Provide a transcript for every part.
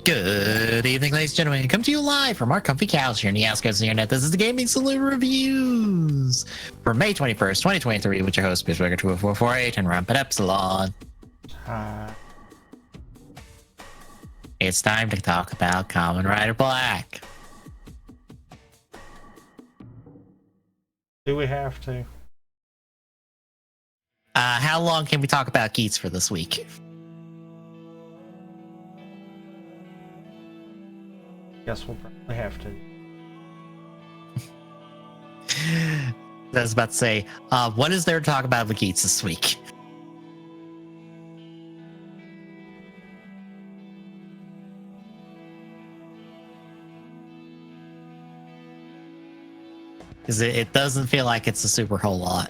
Good evening, ladies and gentlemen. Come to you live from our comfy couch here in the outskirts of the internet. This is the Gaming Saloon Reviews for May 21st, 2023, with your host, Bitchbreaker20448 and Rampant Epsilon. It's time to talk about Kamen Rider Black. Do we have to? How long can we talk about Geats for this week? Guess we'll probably have to. I was about to say, what is there to talk about with Geats this week? Because it doesn't feel like it's a super whole lot.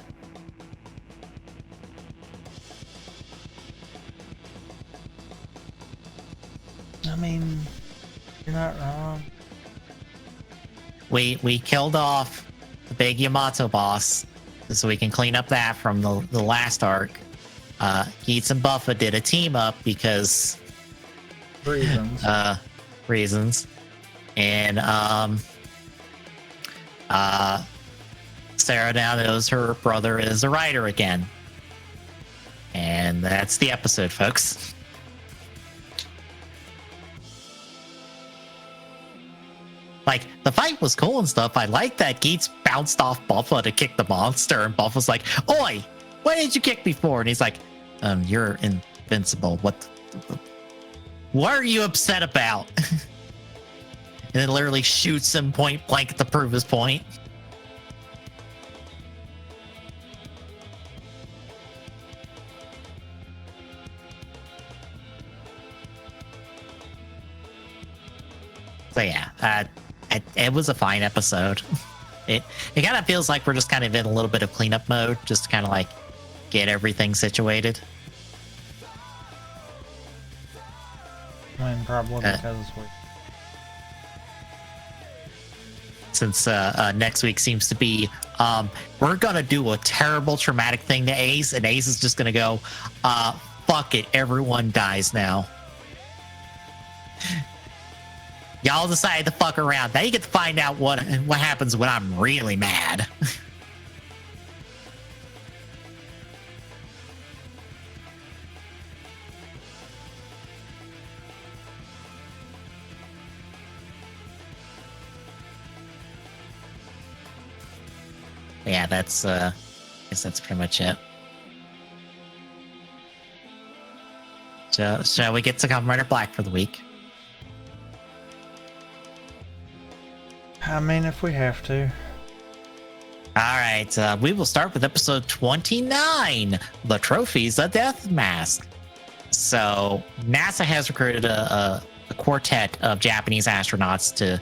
I mean, you're not wrong. We killed off the big Yamato boss, so we can clean up that from the last arc. Geats and Buffa did a team up because reasons. And Sarah now knows her brother is a writer again. And that's the episode, folks. Like, the fight was cool and stuff. I like that Geats bounced off Buffa to kick the monster, and Buffa's like, "Oi, why didn't you kick me for?" And he's like, "You're invincible. What are you upset about?" And then literally shoots him point blank to prove his point. So yeah, it was a fine episode. It kind of feels like we're just kind of in a little bit of cleanup mode, just to kind of like get everything situated. I mean, probably because since next week seems to be, we're gonna do a terrible traumatic thing to Ace, and Ace is just gonna go, fuck it, everyone dies now. Y'all decided to fuck around. Now you get to find out what happens when I'm really mad. Yeah, that's I guess that's pretty much it. So shall we get to Kamen Rider Black for the week? I mean, if we have to. All right, we will start with episode 29, The Trophies of Death Mask. So NASA has recruited a quartet of Japanese astronauts to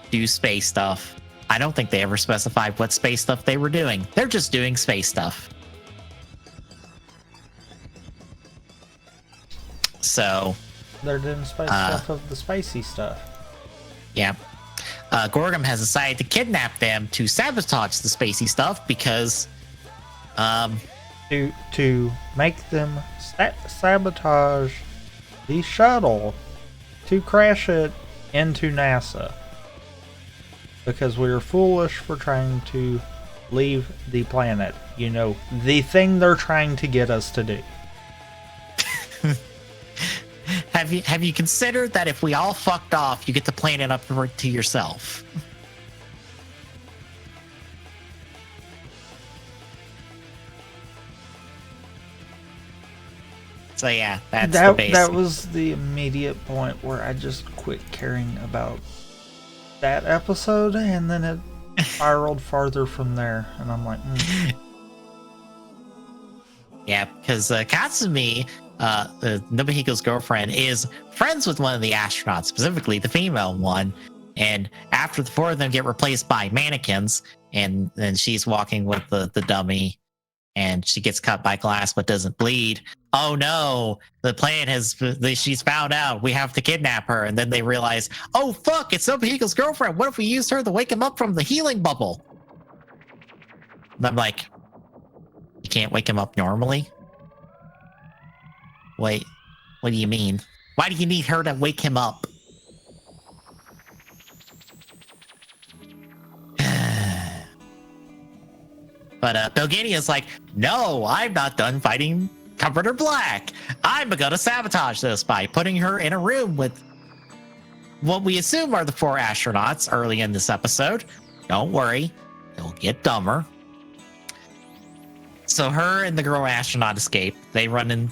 do space stuff. I don't think they ever specified what space stuff they were doing. They're just doing space stuff. So they're doing space stuff of the spacey stuff. Yeah. Gorgum has decided to kidnap them to sabotage the spacey stuff because to make them sabotage the shuttle to crash it into NASA, because we are foolish for trying to leave the planet. You know, the thing they're trying to get us to do. Have you considered that if we all fucked off, you get the planet up to yourself? So yeah, that's the base. That was the immediate point where I just quit caring about that episode, and then it spiraled farther from there, and I'm like, Yeah, because Katsumi, Nobuhiko's girlfriend, is friends with one of the astronauts, specifically the female one. And after the four of them get replaced by mannequins, and then she's walking with the dummy, and she gets cut by glass but doesn't bleed. Oh no, the plan she's found out. We have to kidnap her. And then they realize, oh fuck, it's Nobuhiko's girlfriend. What if we use her to wake him up from the healing bubble? And I'm like, you can't wake him up normally? Wait, what do you mean? Why do you need her to wake him up? But Belgania is like, no, I'm not done fighting Comforter Black. I'm gonna sabotage this by putting her in a room with what we assume are the 4 astronauts early in this episode. Don't worry, they'll get dumber. So her and the girl astronaut escape. They run into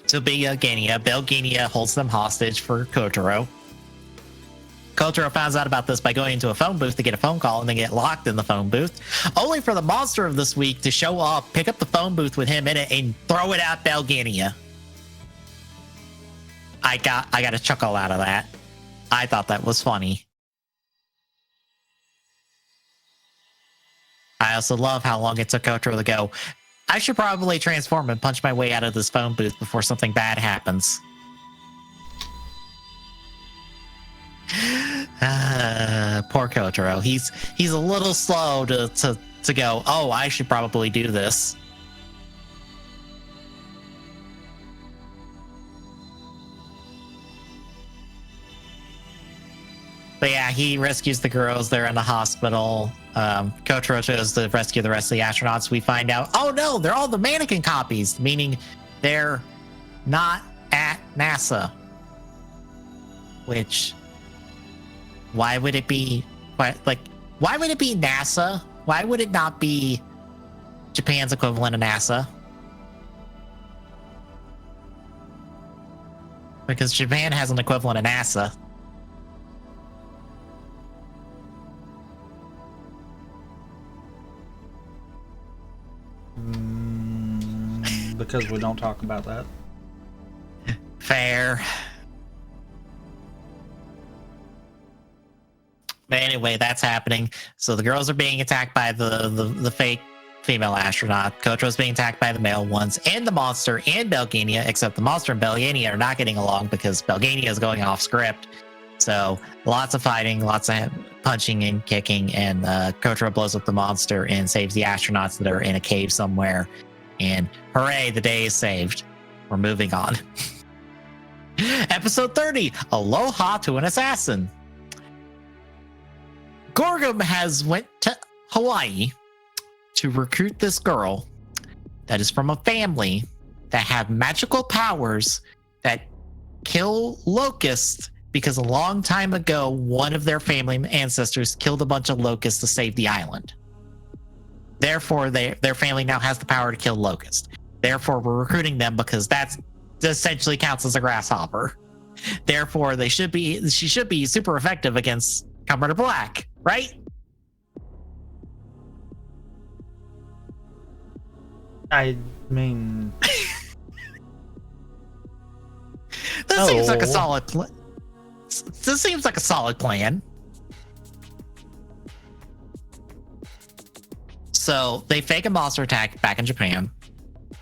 Belgania. Belgania holds them hostage for Kotaro. Kotaro finds out about this by going into a phone booth to get a phone call and then get locked in the phone booth, only for the monster of this week to show up, pick up the phone booth with him in it, and throw it at Belgania. I got a chuckle out of that. I thought that was funny. I also love how long it took Kotaro to go, I should probably transform and punch my way out of this phone booth before something bad happens. Poor Kotaro. He's a little slow to go, oh, I should probably do this. But yeah, he rescues the girls. They're in the hospital. Kotaro chose to rescue the rest of the astronauts. We find out, oh no, they're all the mannequin copies, meaning they're not at NASA. Which, why would it be, why would it be NASA? Why would it not be Japan's equivalent of NASA? Because Japan has an equivalent of NASA. Because we don't talk about that. Fair. But anyway, that's happening. So the girls are being attacked by the fake female astronaut. Kotro's being attacked by the male ones, and the monster and Belgania, except the monster and Belgania are not getting along because Belgania is going off script. So lots of fighting, lots of punching and kicking, and Kotaro blows up the monster and saves the astronauts that are in a cave somewhere. And hooray, the day is saved. We're moving on. Episode 30, Aloha to an Assassin. Gorgum has went to Hawaii to recruit this girl that is from a family that have magical powers that kill locusts, because a long time ago, one of their family ancestors killed a bunch of locusts to save the island. Therefore, their family now has the power to kill locusts. Therefore, we're recruiting them because that essentially counts as a grasshopper. Therefore, she should be super effective against Comforter Black, right? I mean, This seems like a solid plan. This seems like a solid plan. So they fake a monster attack back in Japan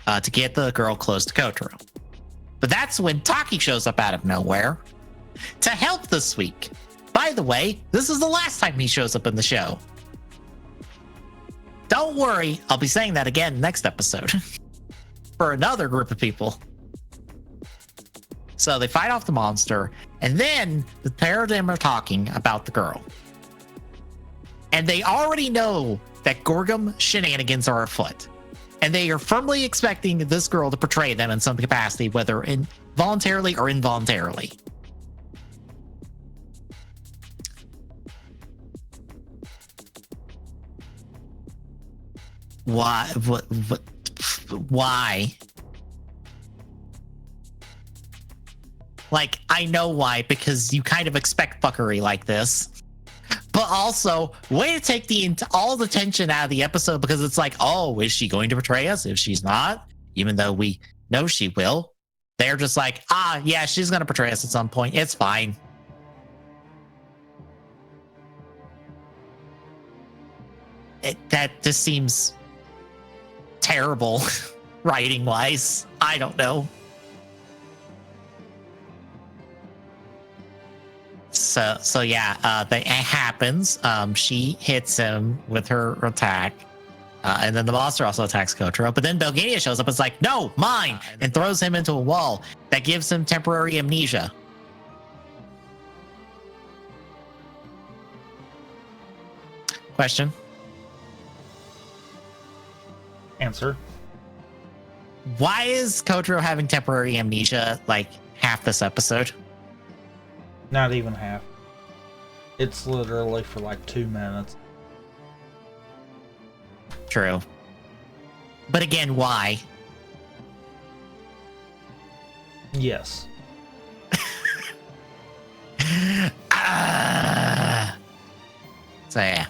to get the girl close to Kotaro. But that's when Taki shows up out of nowhere to help this week. By the way, this is the last time he shows up in the show. Don't worry, I'll be saying that again next episode for another group of people. So they fight off the monster, and then the pair of them are talking about the girl. And they already know that Gorgum shenanigans are afoot. And they are firmly expecting this girl to portray them in some capacity, whether voluntarily or involuntarily. Why? Why? Like, I know why, because you kind of expect fuckery like this. But also, way to take all the tension out of the episode, because it's like, oh, is she going to betray us? If she's not, even though we know she will, they're just like, yeah, she's going to betray us at some point. It's fine. That just seems terrible writing wise. I don't know. So yeah, it happens. She hits him with her attack, and then the monster also attacks Kotaro. But then Belgania shows up and is like, "No, mine!" and throws him into a wall that gives him temporary amnesia. Question: Answer. Why is Kotaro having temporary amnesia like half this episode? Not even half. It's literally for like 2 minutes. True. But again, why? Yes. So yeah.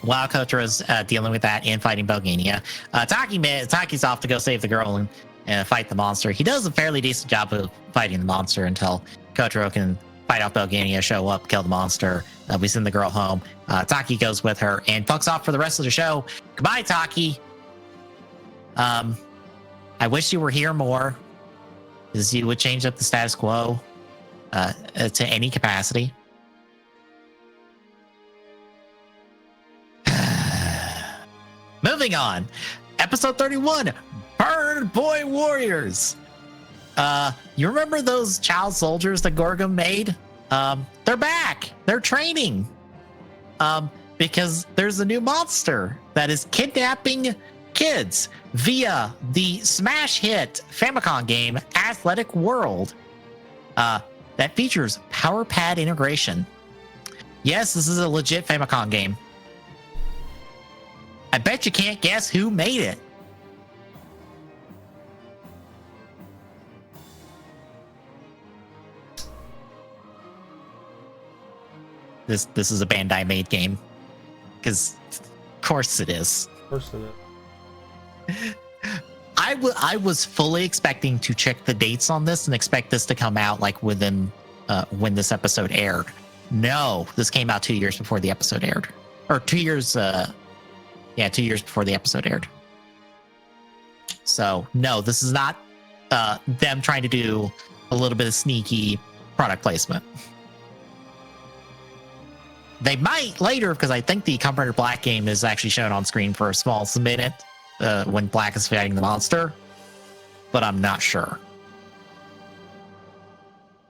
While Kotaro's dealing with that and fighting Bogania, Taki's off to go save the girl and fight the monster. He does a fairly decent job of fighting the monster until Kotaro can fight off Bogania, show up, kill the monster. We send the girl home. Taki goes with her and fucks off for the rest of the show. Goodbye, Taki. I wish you were here more, because you would change up the status quo to any capacity. Moving on. Episode 31, Bird Boy Warriors. You remember those child soldiers that Gorgum made? They're back. They're training. Because there's a new monster that is kidnapping kids via the smash hit Famicom game Athletic World. That features power pad integration. Yes, this is a legit Famicom game. I bet you can't guess who made it. This is a Bandai made game. Because of course it is. Of course it is. I was fully expecting to check the dates on this and expect this to come out like within when this episode aired. No, this came out 2 years before the episode aired. Or 2 years 2 years before the episode aired. So no, this is not them trying to do a little bit of sneaky product placement. They might later, because I think the Commander Black game is actually shown on screen for a small minute when Black is fighting the monster, but I'm not sure.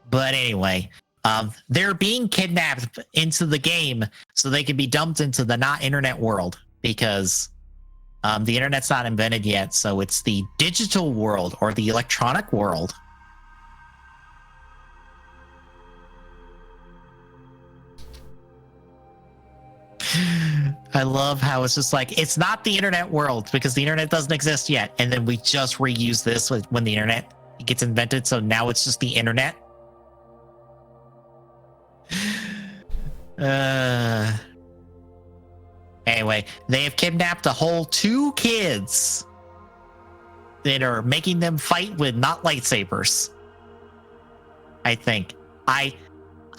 But anyway, they're being kidnapped into the game so they can be dumped into the not internet world, because the internet's not invented yet. So it's the digital world or the electronic world. I love how it's just like, it's not the internet world because the internet doesn't exist yet. And then we just reuse this when the internet gets invented. So now it's just the internet. Anyway, they have kidnapped a whole 2 kids that are making them fight with not lightsabers. I think.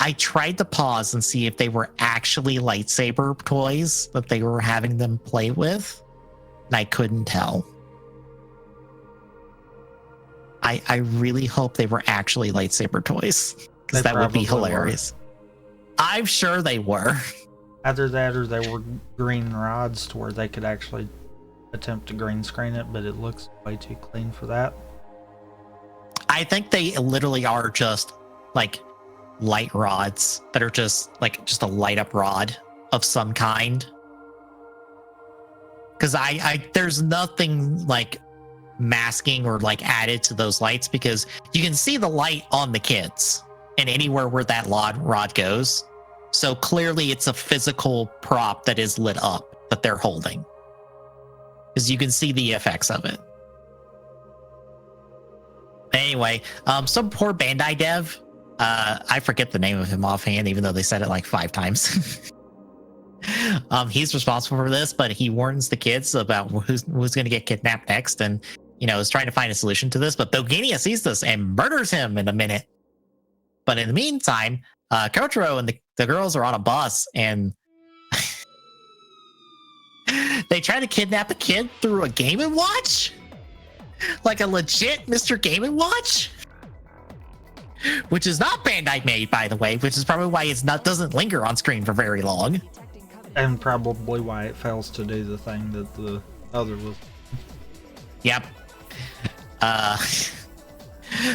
I tried to pause and see if they were actually lightsaber toys that they were having them play with, and I couldn't tell. I really hope they were actually lightsaber toys, because that would be hilarious. I'm sure they were. Either that or they were green rods to where they could actually attempt to green screen it, but it looks way too clean for that. I think they literally are just like light rods that are just a light up rod of some kind. Because I there's nothing like masking or like added to those lights, because you can see the light on the kids and anywhere where that rod goes. So clearly it's a physical prop that is lit up that they're holding, because you can see the effects of it. Anyway, some poor Bandai dev, I forget the name of him offhand, even though they said it like 5 times. He's responsible for this, but he warns the kids about who's going to get kidnapped next, and is trying to find a solution to this. But Bogania sees this and murders him in a minute. But in the meantime, Kotaro and the girls are on a bus, and they try to kidnap a kid through a Game & Watch, like a legit Mr. Game & Watch. Which is not Bandai made, by the way, which is probably why doesn't linger on screen for very long. And probably why it fails to do the thing that the other was. Yep. But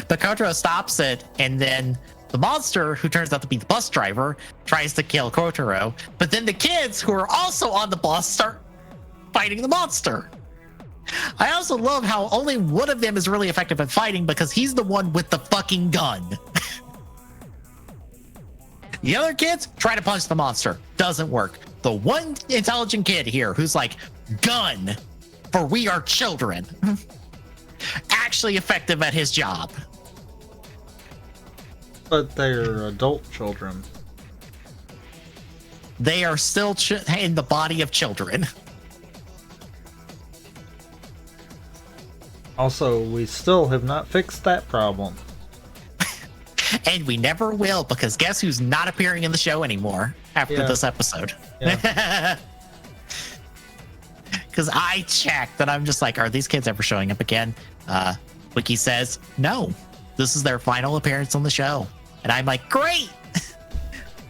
Kotaro stops it, and then the monster, who turns out to be the bus driver, tries to kill Kotaro. But then the kids, who are also on the bus, start fighting the monster. I also love how only one of them is really effective at fighting because he's the one with the fucking gun. The other kids try to punch the monster. Doesn't work. The one intelligent kid here who's like, gun, for we are children. Actually effective at his job. But they're adult children. They are still in the body of children. Also, we still have not fixed that problem. And we never will, because guess who's not appearing in the show anymore after this episode? Yeah. Because I checked and I'm just like, are these kids ever showing up again? Wiki says, no, this is their final appearance on the show. And I'm like, great!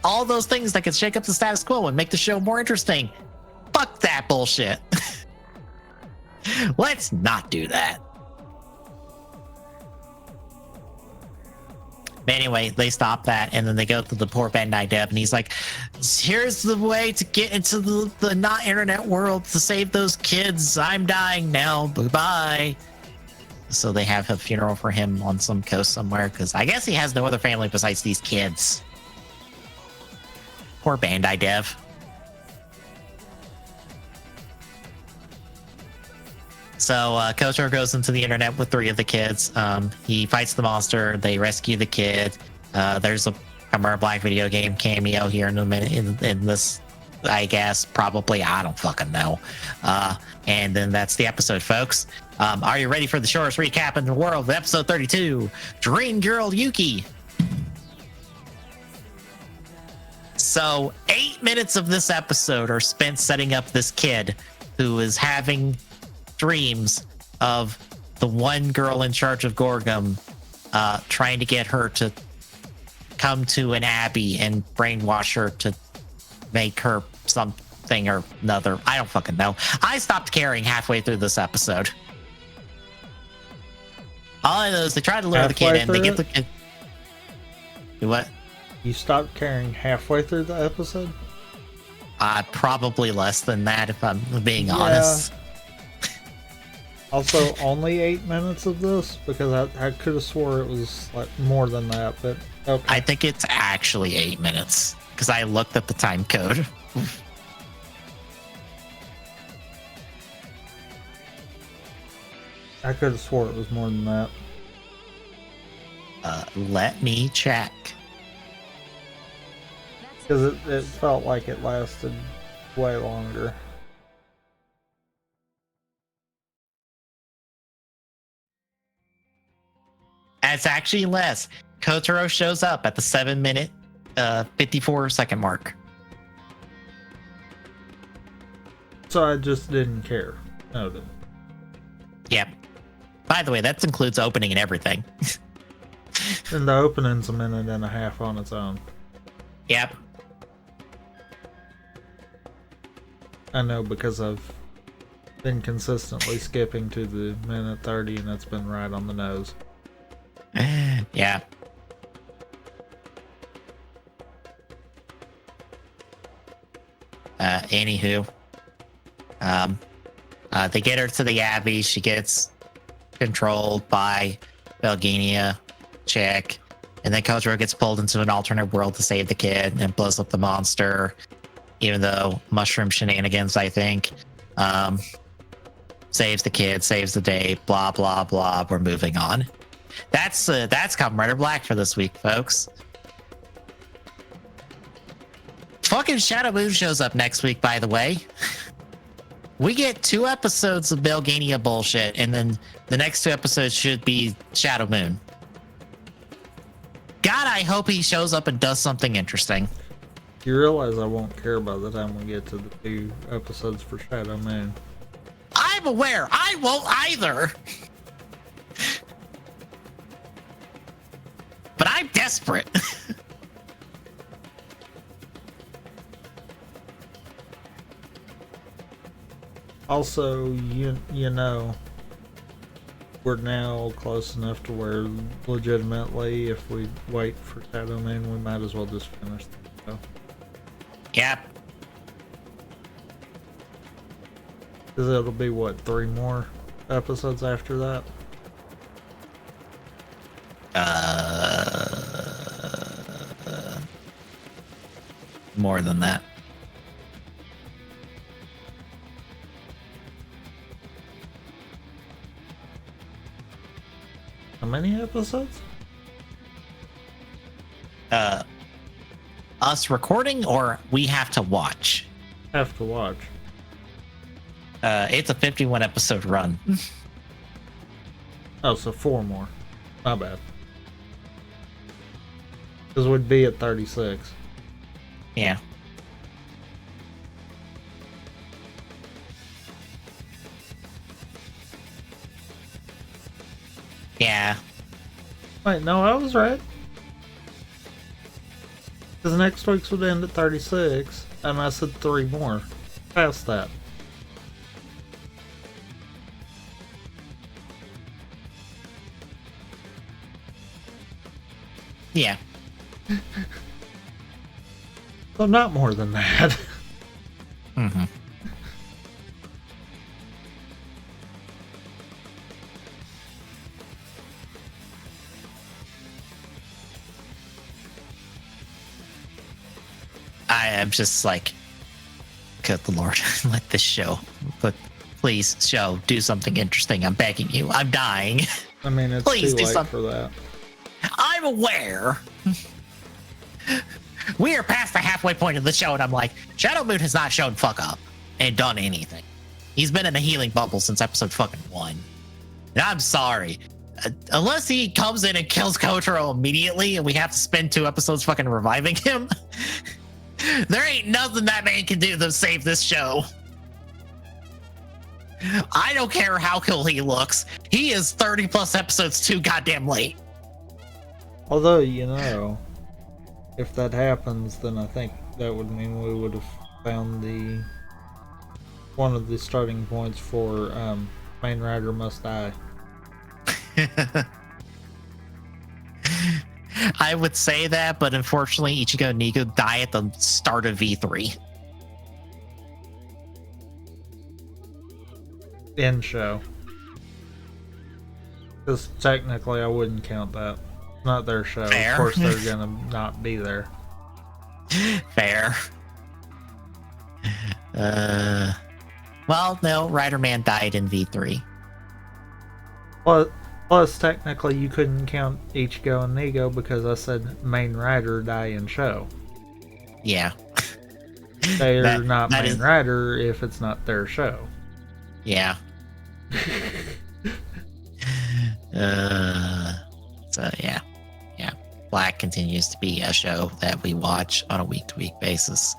All those things that could shake up the status quo and make the show more interesting. Fuck that bullshit. Let's not do that. But anyway, they stop that, and then they go to the poor Bandai Deb, and he's like, here's the way to get into the not internet world to save those kids. I'm dying now. Bye-bye. So they have a funeral for him on some coast somewhere, because I guess he has no other family besides these kids. Poor Bandai Dev. So Kotaro goes into the internet with 3 of the kids. He fights the monster. They rescue the kid. There's a Kamen Black video game cameo here in a minute in this, I guess, probably. I don't fucking know. And then that's the episode, folks. Are you ready for the shortest recap in the world of episode 32? Dream Girl Yuki. So 8 minutes of this episode are spent setting up this kid who is having dreams of the one girl in charge of Gorgum, trying to get her to come to an abbey and brainwash her to make her something or another. I don't fucking know. I stopped caring halfway through this episode. All I know is they try to lure the kid in. They get the kid. What? You stopped caring halfway through the episode? Probably less than that, if I'm being honest. Also, only 8 minutes of this? Because I could have swore it was like more than that, but okay. I think it's actually 8 minutes, because I looked at the time code. I could have swore it was more than that. Let me check. Because it felt like it lasted way longer. It's actually less. Kotaro shows up at the 7-minute, 54-second mark. So I just didn't care. Noted. Yep. By the way, that includes opening and everything. And the opening's a minute and a half on its own. Yep. I know, because I've been consistently skipping to the minute 30 and it's been right on the nose. Yeah. Anywho. They get her to the Abbey. She gets controlled by Belgenia chick. And then Kotaro gets pulled into an alternate world to save the kid and blows up the monster. Even though mushroom shenanigans, I think. Saves the kid, saves the day, blah, blah, blah. We're moving on. That's Kamen Rider Black for this week, folks. Fucking Shadow Moon shows up next week, by the way. We get 2 episodes of Belgania bullshit, and then the next 2 episodes should be Shadow Moon. God, I hope he shows up and does something interesting. You realize I won't care by the time we get to the 2 episodes for Shadow Moon. I'm aware. I won't either. But I'm desperate. Also, you know, we're now close enough to where legitimately, if we wait for Shadow Moon, we might as well just finish the show. Yep. Because it'll be, what, 3 more episodes after that? More than that. How many episodes? Us recording, or we have to watch? Have to watch. It's a 51 episode run. Oh, so 4 more. Not bad. Because we'd be at 36. Yeah. Yeah. Wait, no, I was right. Because next week's would end at 36, and I said 3 more. Past that. Yeah. So not more than that. Mm-hmm. I am just like, good Lord, let this show, but please, show, do something interesting. I'm begging you. I'm dying. I mean, it's Please too do late something. for that. I'm aware. We are past the halfway point of the show, and I'm like, Shadow Moon has not shown fuck up and done anything. He's been in a healing bubble since episode fucking 1. And I'm sorry. Unless he comes in and kills Kotaro immediately and we have to spend 2 episodes fucking reviving him, there ain't nothing that man can do to save this show. I don't care how cool he looks. He is 30 plus episodes too goddamn late. Although, you know, if that happens, then I think that would mean we would have found the one of the starting points for Main Rider Must Die. I would say that, but unfortunately, Ichigo and Nigo die at the start of V3. End show. Because technically I wouldn't count that. Not their show. Fair. Of course they're gonna not be there. Fair. Well, no, Rider Man died in V3. Plus, technically you couldn't count Ichigo and Nigo because I said Main Rider die in show. Yeah. They're not that Main is- Rider if it's not their show. Yeah. So yeah. Black continues to be a show that we watch on a week-to-week basis,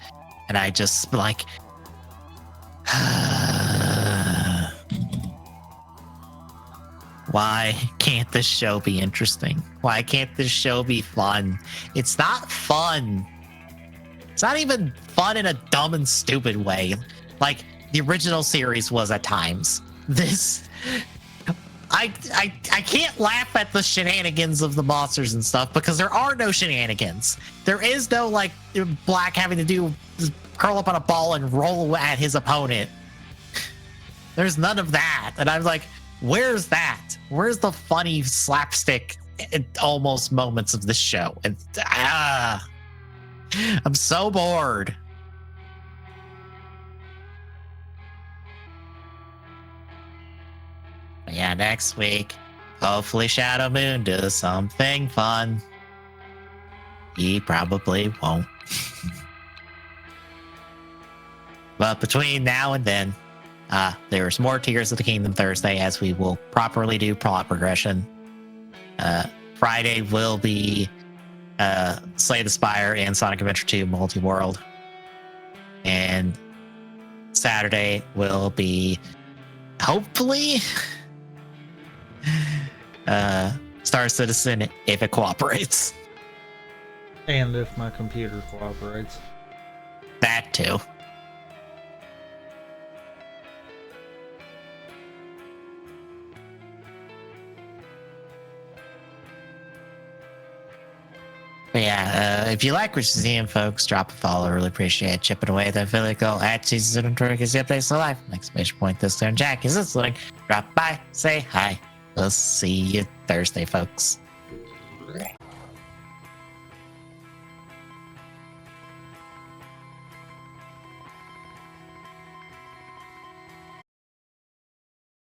and I just like, why can't this show be interesting? Why can't this show be fun? It's not fun. It's not even fun in a dumb and stupid way, like the original series was at times. This, I can't laugh at the shenanigans of the monsters and stuff because there are no shenanigans. There is no like Black having to do curl up on a ball and roll at his opponent. There's none of that, and I'm like, where's that? Where's the funny slapstick almost moments of this show? And I'm so bored. Yeah, next week, hopefully Shadow Moon does something fun. He probably won't. But between now and then, there's more Tears of the Kingdom Thursday as we will properly do plot progression. Friday will be Slay the Spire and Sonic Adventure 2 Multi-World. And Saturday will be, hopefully, Star Citizen if it cooperates. And if my computer cooperates. That too. But yeah, if you like what you're seeing, folks, drop a follow. Really appreciate it. Chipping away at the affiliate goal at Jesus Inventory gives you updates to life. Exclamation point this turn. Jack is listening. Drop by, say hi. We'll see you Thursday, folks.